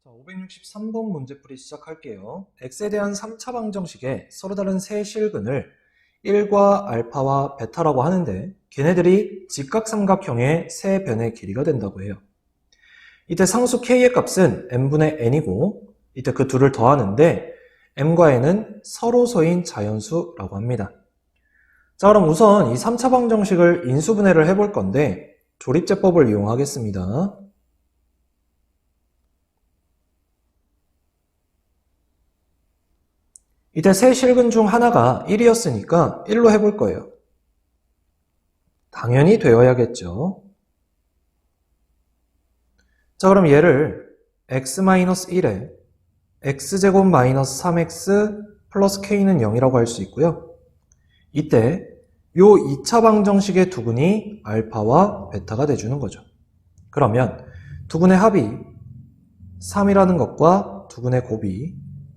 자, 563번 문제풀이 시작할게요. x에 대한 3차 방정식에 서로 다른 세 실근을 1과 알파와 베타라고 하는데 걔네들이 직각삼각형의 세 변의 길이가 된다고 해요. 이때 상수 k의 값은 m분의 n이고 이때 그 둘을 더하는데 m과 n은 서로서인 자연수라고 합니다. 자, 그럼 우선 이 3차 방정식을 인수분해를 해볼 건데 조립제법을 이용하겠습니다. 이때 세 실근 중 하나가 1이었으니까 1로 해볼 거예요. 당연히 되어야겠죠. 자, 그럼 얘를 x-1에 x제곱 마이너스 3x 플러스 k는 0이라고 할 수 있고요. 이때 요 2차 방정식의 두근이 알파와 베타가 돼주는 거죠. 그러면 두근의 합이 3이라는 것과 두근의 곱이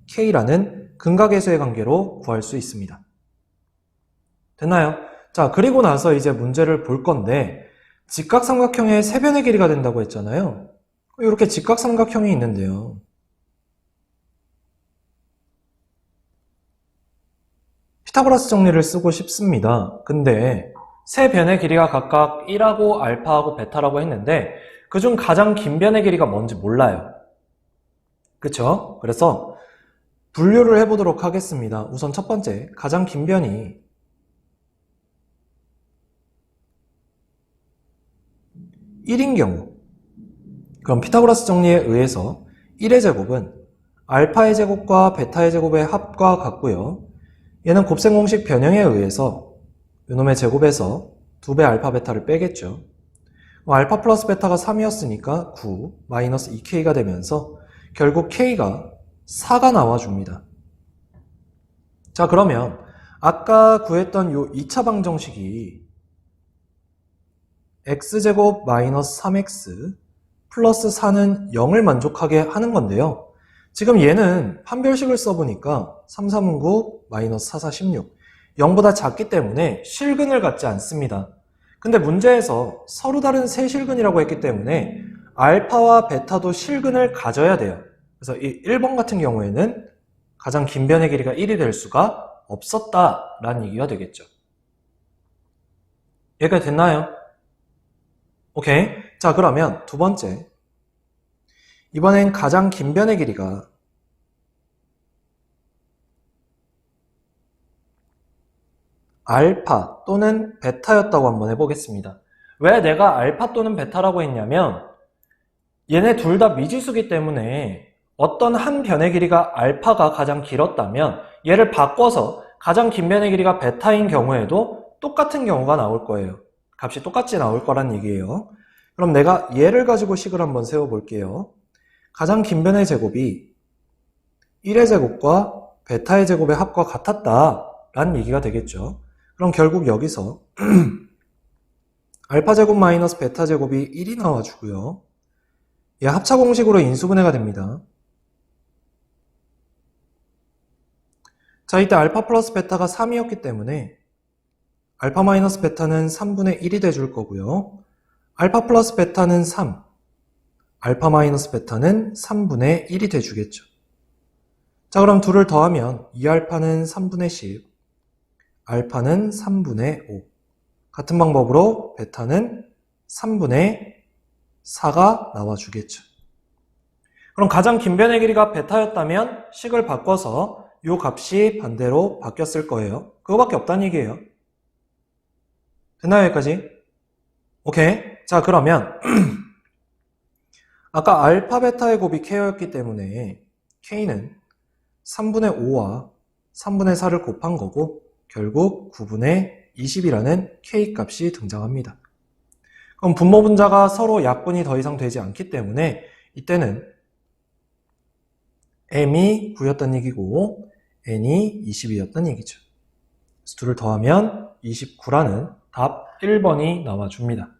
k라는 근각계수의 관계로 구할 수 있습니다. 됐나요? 자, 그리고 나서 이제 문제를 볼 건데 직각삼각형의 세 변의 길이가 된다고 했잖아요. 이렇게 직각삼각형이 있는데요. 피타고라스 정리를 쓰고 싶습니다. 근데 세 변의 길이가 각각 1하고 알파하고 베타라고 했는데 그중 가장 긴 변의 길이가 뭔지 몰라요. 그쵸? 그래서 분류를 해보도록 하겠습니다. 우선 첫 번째, 가장 긴 변이 1인 경우, 그럼 피타고라스 정리에 의해서 1의 제곱은 알파의 제곱과 베타의 제곱의 합과 같고요. 얘는 곱셈 공식 변형에 의해서 이놈의 제곱에서 2배 알파 베타를 빼겠죠. 알파 플러스 베타가 3이었으니까 9 마이너스 2k가 되면서 결국 k가 4가 나와줍니다. 자, 그러면 아까 구했던 요 2차 방정식이 x제곱 마이너스 3x 플러스 4는 0을 만족하게 하는 건데요. 지금 얘는 판별식을 써보니까 3, 3은 9, 마이너스 4, 4, 16 0보다 작기 때문에 실근을 갖지 않습니다. 근데 문제에서 서로 다른 세 실근이라고 했기 때문에 알파와 베타도 실근을 가져야 돼요. 그래서 이 1번 같은 경우에는 가장 긴 변의 길이가 1이 될 수가 없었다라는 얘기가 되겠죠. 여기까지 됐나요? 오케이. 자, 그러면 두 번째. 이번엔 가장 긴 변의 길이가 알파 또는 베타였다고 한번 해보겠습니다. 왜 내가 알파 또는 베타라고 했냐면 얘네 둘 다 미지수기 때문에 어떤 한 변의 길이가 알파가 가장 길었다면 얘를 바꿔서 가장 긴 변의 길이가 베타인 경우에도 똑같은 경우가 나올 거예요. 값이 똑같이 나올 거란 얘기예요. 그럼 내가 얘를 가지고 식을 한번 세워볼게요. 가장 긴 변의 제곱이 1의 제곱과 베타의 제곱의 합과 같았다라는 얘기가 되겠죠. 그럼 결국 여기서 알파 제곱 마이너스 베타 제곱이 1이 나와주고요. 얘 합차 공식으로 인수분해가 됩니다. 자, 이때 알파 플러스 베타가 3이었기 때문에 알파 마이너스 베타는 3분의 1이 돼줄 거고요. 알파 플러스 베타는 3, 알파 마이너스 베타는 3분의 1이 돼주겠죠. 자, 그럼 둘을 더하면 2알파는 3분의 10, 알파는 3분의 5. 같은 방법으로 베타는 3분의 4가 나와주겠죠. 그럼 가장 긴 변의 길이가 베타였다면 식을 바꿔서 이 값이 반대로 바뀌었을 거예요. 그거밖에 없다는 얘기예요. 됐나요, 여기까지? 오케이. 자, 그러면 아까 알파 베타의 곱이 k였기 때문에 k는 3분의 5와 3분의 4를 곱한 거고 결국 9분의 20이라는 k 값이 등장합니다. 그럼 분모 분자가 서로 약분이 더 이상 되지 않기 때문에 이때는 m이 9였던 얘기고 n이 22였던 얘기죠. 그래서 둘을 더하면 29라는 답 1번이 나와줍니다.